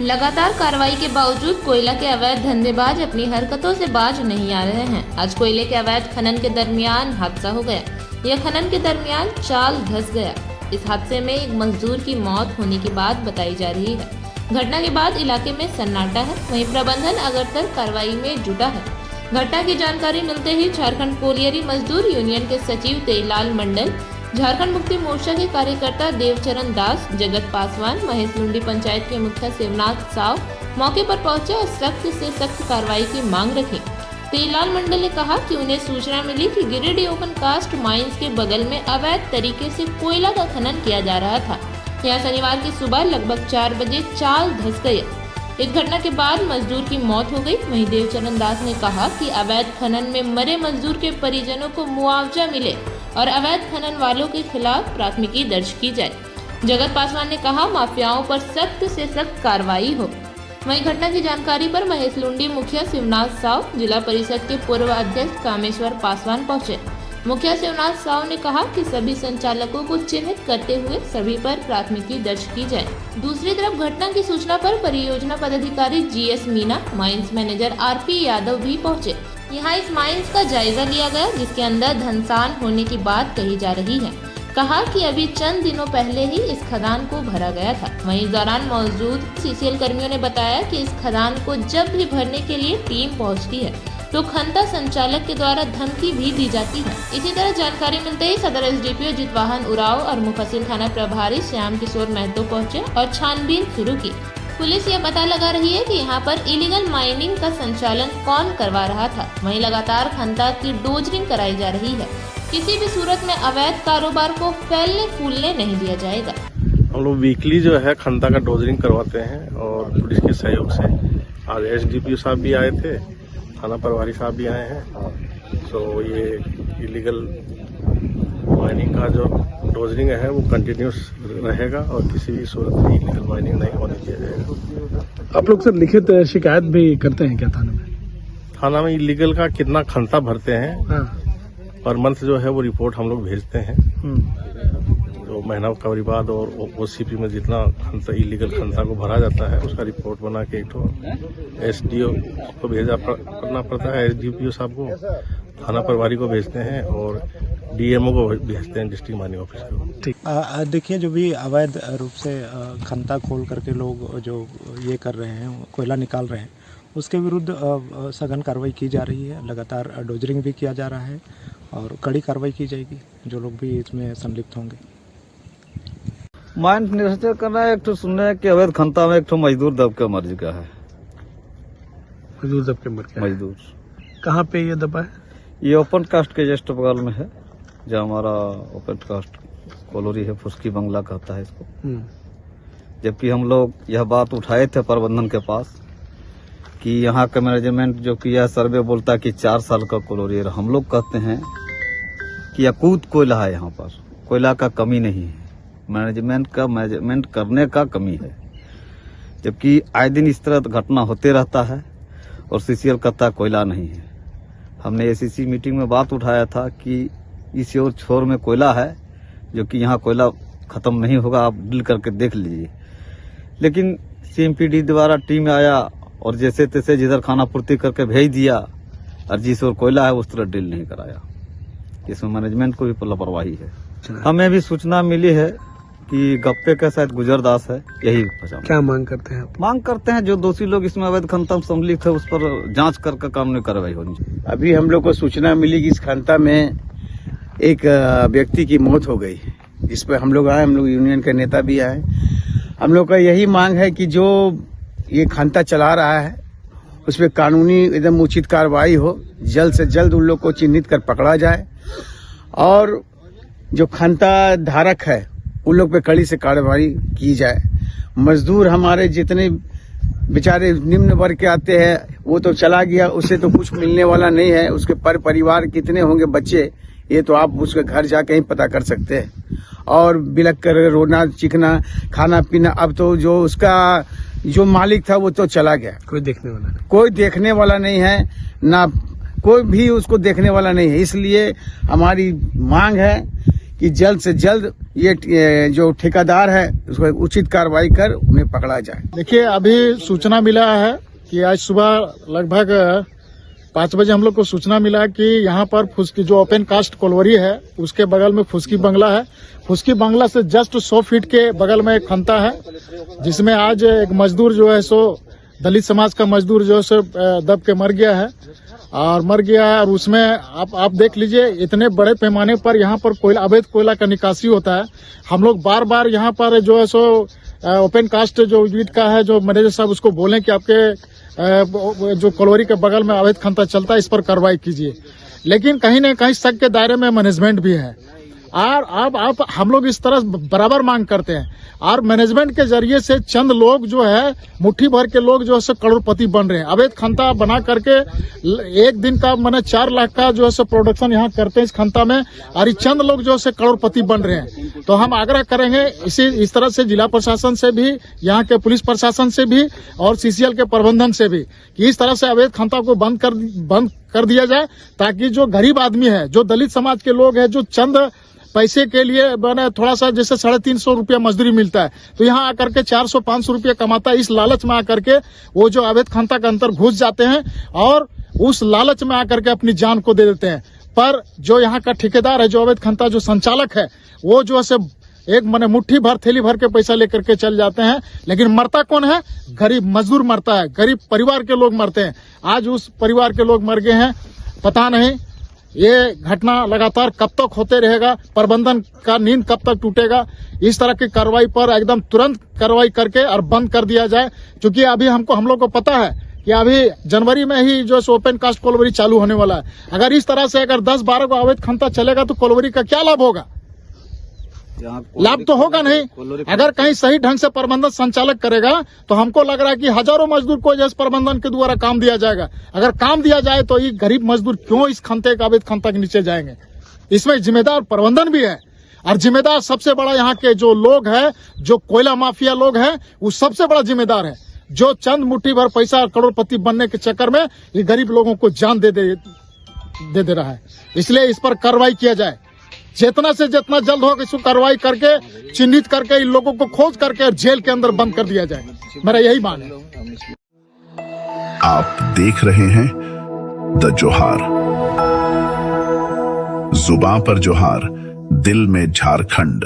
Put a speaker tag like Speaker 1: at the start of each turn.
Speaker 1: लगातार कार्रवाई के बावजूद कोयला के अवैध धंधेबाज अपनी हरकतों से बाज नहीं आ रहे हैं। आज कोयले के अवैध खनन के दरमियान हादसा हो गया। यह खनन के दरमियान चाल धंस गया। इस हादसे में एक मजदूर की मौत होने की बात बताई जा रही है। घटना के बाद इलाके में सन्नाटा है। वहीं प्रबंधन अगरतर कार्रवाई में जुटा है। घटना की जानकारी मिलते ही झारखंड कोलियरी मजदूर यूनियन के सचिव तेजलाल मंडल, झारखंड मुक्ति मोर्चा के कार्यकर्ता देवचरण दास, जगत पासवान, महेश लुंडी पंचायत के मुखिया शिवनाथ साव मौके पर पहुंचे और सख्त से सख्त कार्रवाई की मांग रखी। तेजलाल मंडल ने कहा कि उन्हें सूचना मिली कि गिरिडीह ओपन कास्ट माइंस के बगल में अवैध तरीके से कोयला का खनन किया जा रहा था। यहाँ शनिवार की सुबह लगभग 4 बजे चाल धंस गई। इस घटना के बाद मजदूर की मौत हो गई। वहीं देवचरण दास ने कहा कि अवैध खनन में मरे मजदूर के परिजनों को मुआवजा मिले और अवैध खनन वालों के खिलाफ प्राथमिकी दर्ज की जाए। जगत पासवान ने कहा माफियाओं पर सख्त से सख्त कार्रवाई हो। वहीं घटना की जानकारी पर महेश लुंडी मुखिया शिवनाथ साव, जिला परिषद के पूर्व अध्यक्ष कामेश्वर पासवान पहुंचे। मुखिया शिवनाथ साव ने कहा कि सभी संचालकों को चिन्हित करते हुए सभी पर प्राथमिकी दर्ज की जाए। दूसरी तरफ घटना की सूचना पर परियोजना पदाधिकारी GS Meena, mines manager RP Yadav भी पहुंचे। यहाँ इस माइंस का जायजा लिया गया, जिसके अंदर धंसान होने की बात कही जा रही है। कहा कि अभी चंद दिनों पहले ही इस खदान को भरा गया था। वहीं इस दौरान मौजूद CCL कर्मियों ने बताया कि इस खदान को जब भी भरने के लिए टीम पहुंचती है तो खनता संचालक के द्वारा धमकी भी दी जाती है। इसी तरह जानकारी मिलते ही सदर SDPO जितवाहन उराव और मुफस्सिल थाना प्रभारी श्याम किशोर महतो पहुंचे और छानबीन शुरू की। पुलिस यह पता लगा रही है कि यहाँ पर इलीगल माइनिंग का संचालन कौन करवा रहा था। वहीं लगातार खनता की डोजरिंग कराई जा रही है। किसी भी सूरत में अवैध कारोबार को फैलने फूलने नहीं दिया जाएगा।
Speaker 2: हम लोग वीकली जो है खनता का डोजरिंग करवाते हैं और पुलिस के सहयोग से आज SDPO साहब भी आए थे, थाना प्रभारी साहब भी आए हैं। तो ये इलीगल माइनिंग का जो डोजरिंग है वो कंटिन्यूस रहेगा और किसी भी सूरत में इलीगल माइनिंग नहीं होने दिया जाएगा।
Speaker 3: आप लोग सर लिखित शिकायत भी करते हैं क्या थाना में?
Speaker 2: थाना में इलीगल का कितना खनता भरते हैं पर मंथ जो है वो रिपोर्ट हम लोग भेजते हैं। जो महीना कवरी बाद और OCP में जितना खनता इलीगल खनता को भरा जाता है उसका रिपोर्ट बना के एक तो SDO को करना पड़ता है, SDPO साहब को, थाना प्रभारी को भेजते हैं और DMO को भेजते हैं, डिस्ट्रिक्ट माइनिंग ऑफिस को।
Speaker 3: ठीक।
Speaker 4: देखिए, जो भी अवैध रूप से खनता खोल करके लोग जो ये कर रहे हैं, कोयला निकाल रहे हैं, उसके विरुद्ध सघन कार्रवाई की जा रही है। लगातार डोजरिंग भी किया जा रहा है और कड़ी कार्रवाई की जाएगी जो लोग भी इसमें संलिप्त होंगे।
Speaker 5: माइंस निरीक्षण करना है। एक तो सुनना है कि अवैध खनता में एक तो मजदूर दब के मर चुका है।
Speaker 3: मजदूर दब के मर गया।
Speaker 5: मजदूर
Speaker 3: कहाँ पे ये दबा है?
Speaker 5: ये ओपन कास्ट के जस्ट बगल में है, जहाँ हमारा ओपन कास्ट कॉलोनी है, फुसकी बंगला कहता है इसको। जबकि हम लोग यह बात उठाए थे प्रबंधन के पास कि यहाँ का मैनेजमेंट जो किया सर्वे बोलता है कि 4 साल का कॉलोनी है। हम लोग कहते हैं कि अकूत कोयला है, यहाँ पर कोयला का कमी नहीं है, मैनेजमेंट करने का कमी है। जबकि आए दिन इस तरह घटना होते रहता है और CCL कहता कोयला नहीं है। हमने ACC मीटिंग में बात उठाया था कि इस और छोर में कोयला है, जो कि यहाँ कोयला खत्म नहीं होगा, आप डील करके देख लीजिए। लेकिन CMPD द्वारा टीम आया और जैसे तैसे जिधर खाना पूर्ति करके भेज दिया और जिस और कोयला है उस तरह डील नहीं कराया। इसमें मैनेजमेंट को भी लापरवाही है। हमें भी सूचना मिली है कि गप्पे का शायद गुजरदास है, यही पहचान।
Speaker 3: क्या मांग करते हैं?
Speaker 5: मांग करते हैं जो दोषी लोग इसमें अवैध खनता सम्मिलित है उस पर जांच करके कानूनी कार्रवाई होनी चाहिए।
Speaker 6: अभी हम लोग को सूचना मिली कि इस खनता में एक व्यक्ति की मौत हो गई, जिस पर हम लोग आए, हम लोग यूनियन के नेता भी आए। हम लोग का यही मांग है कि जो ये खनता चला रहा है उस पर कानूनी एकदम उचित कार्रवाई हो, जल्द से जल्द उन लोग को चिन्हित कर पकड़ा जाए और जो खनता धारक है उन लोग पे कड़ी से कार्रवाई की जाए। मजदूर हमारे जितने बेचारे निम्न वर्ग के आते हैं वो तो चला गया, उससे तो कुछ मिलने वाला नहीं है। उसके परिवार कितने होंगे बच्चे, ये तो आप उसके घर जाके ही पता कर सकते हैं। और बिलक कर रोना चिकना खाना पीना, अब तो जो उसका जो मालिक था वो तो चला गया,
Speaker 3: कोई देखने वाला नहीं,
Speaker 6: कोई देखने वाला नहीं है, ना कोई भी उसको देखने वाला नहीं है। इसलिए हमारी मांग है कि जल्द से जल्द ये जो ठेकेदार है उसको उचित कार्रवाई कर उन्हें पकड़ा जाए।
Speaker 7: देखिए, अभी सूचना मिला है कि आज सुबह लगभग 5 बजे हम लोग को सूचना मिला कि यहाँ पर फुसकी जो ओपन कास्ट कोलवरी है उसके बगल में फुसकी बंगला है। फुसकी बंगला से जस्ट 100 फीट के बगल में एक खंता है, जिसमें आज एक मजदूर जो है सो दलित समाज का मजदूर जो है सो दब के मर गया है और उसमें आप देख लीजिए, इतने बड़े पैमाने पर यहाँ पर कोयला, अवैध कोयला का निकासी होता है। हम लोग बार बार यहाँ पर जो है सो ओपन कास्ट जो यूनिट का है जो मैनेजर साहब उसको बोलें कि आपके जो कोलवरी के बगल में अवैध खंता चलता है, इस पर कार्रवाई कीजिए। लेकिन कहीं न कहीं शक के दायरे में मैनेजमेंट भी है और अब हम लोग इस तरह बराबर मांग करते हैं और मैनेजमेंट के जरिए से चंद लोग जो है मुट्ठी भर के लोग जो है करोड़पति बन रहे हैं। अवैध खंता बना करके एक दिन का मैंने 4 लाख का जो है प्रोडक्शन यहाँ करते हैं इस खंता में और चंद लोग जो है करोड़पति बन रहे हैं। तो हम आग्रह करेंगे इस तरह से जिला प्रशासन से भी, यहाँ के पुलिस प्रशासन से भी और सीसीएल के प्रबंधन से भी कि इस तरह से अवैध खंता को बंद कर दिया जाए, ताकि जो गरीब आदमी है, जो दलित समाज के लोग हैं, जो चंद पैसे के लिए मैंने थोड़ा सा जैसे 350 रुपया मजदूरी मिलता है तो यहाँ आकर के 400-500 रुपया कमाता है, इस लालच में आकर के वो जो अवैध खंता के अंदर घुस जाते हैं और उस लालच में आकर के अपनी जान को दे देते हैं। पर जो यहाँ का ठेकेदार है, जो अवैध खंता जो संचालक है, वो जो है एक मैंने मुट्ठी भर थैली भर के पैसा लेकर के चल जाते हैं, लेकिन मरता कौन है? गरीब मजदूर मरता है, गरीब परिवार के लोग मरते हैं। आज उस परिवार के लोग मर गए हैं, पता नहीं ये घटना लगातार कब तक होते रहेगा, प्रबंधन का नींद कब तक टूटेगा। इस तरह की कार्रवाई पर एकदम तुरंत कार्रवाई करके और बंद कर दिया जाए, क्योंकि अभी हम लोग को पता है कि अभी जनवरी में ही जो ओपन कास्ट कोलवरी चालू होने वाला है। अगर इस तरह से अगर 10-12 को अवैध खंता चलेगा तो कोलवरी का क्या लाभ होगा? लाभ तो होगा नहीं। अगर कहीं सही ढंग से प्रबंधन संचालक करेगा तो हमको लग रहा है कि हजारों मजदूर को इस प्रबंधन के द्वारा काम दिया जाएगा। अगर काम दिया जाए तो ये गरीब मजदूर क्यों इस खंते का अवैध खंता के नीचे जाएंगे? इसमें जिम्मेदार प्रबंधन भी है और जिम्मेदार सबसे बड़ा यहाँ के जो लोग हैं, जो कोयला माफिया लोग हैं, वो सबसे बड़ा जिम्मेदार है, जो चंद मुट्ठी भर पैसा करोड़पति बनने के चक्कर में ये गरीब लोगों को जान दे रहा है। इसलिए इस पर कार्रवाई किया जाए, जितना से जितना जल्द हो इसको कार्रवाई करके चिन्हित करके इन लोगों को खोज करके जेल के अंदर बंद कर दिया जाए। मेरा यही मान है।
Speaker 8: आप देख रहे हैं द जोहार, जुबां पर जोहार, दिल में झारखंड।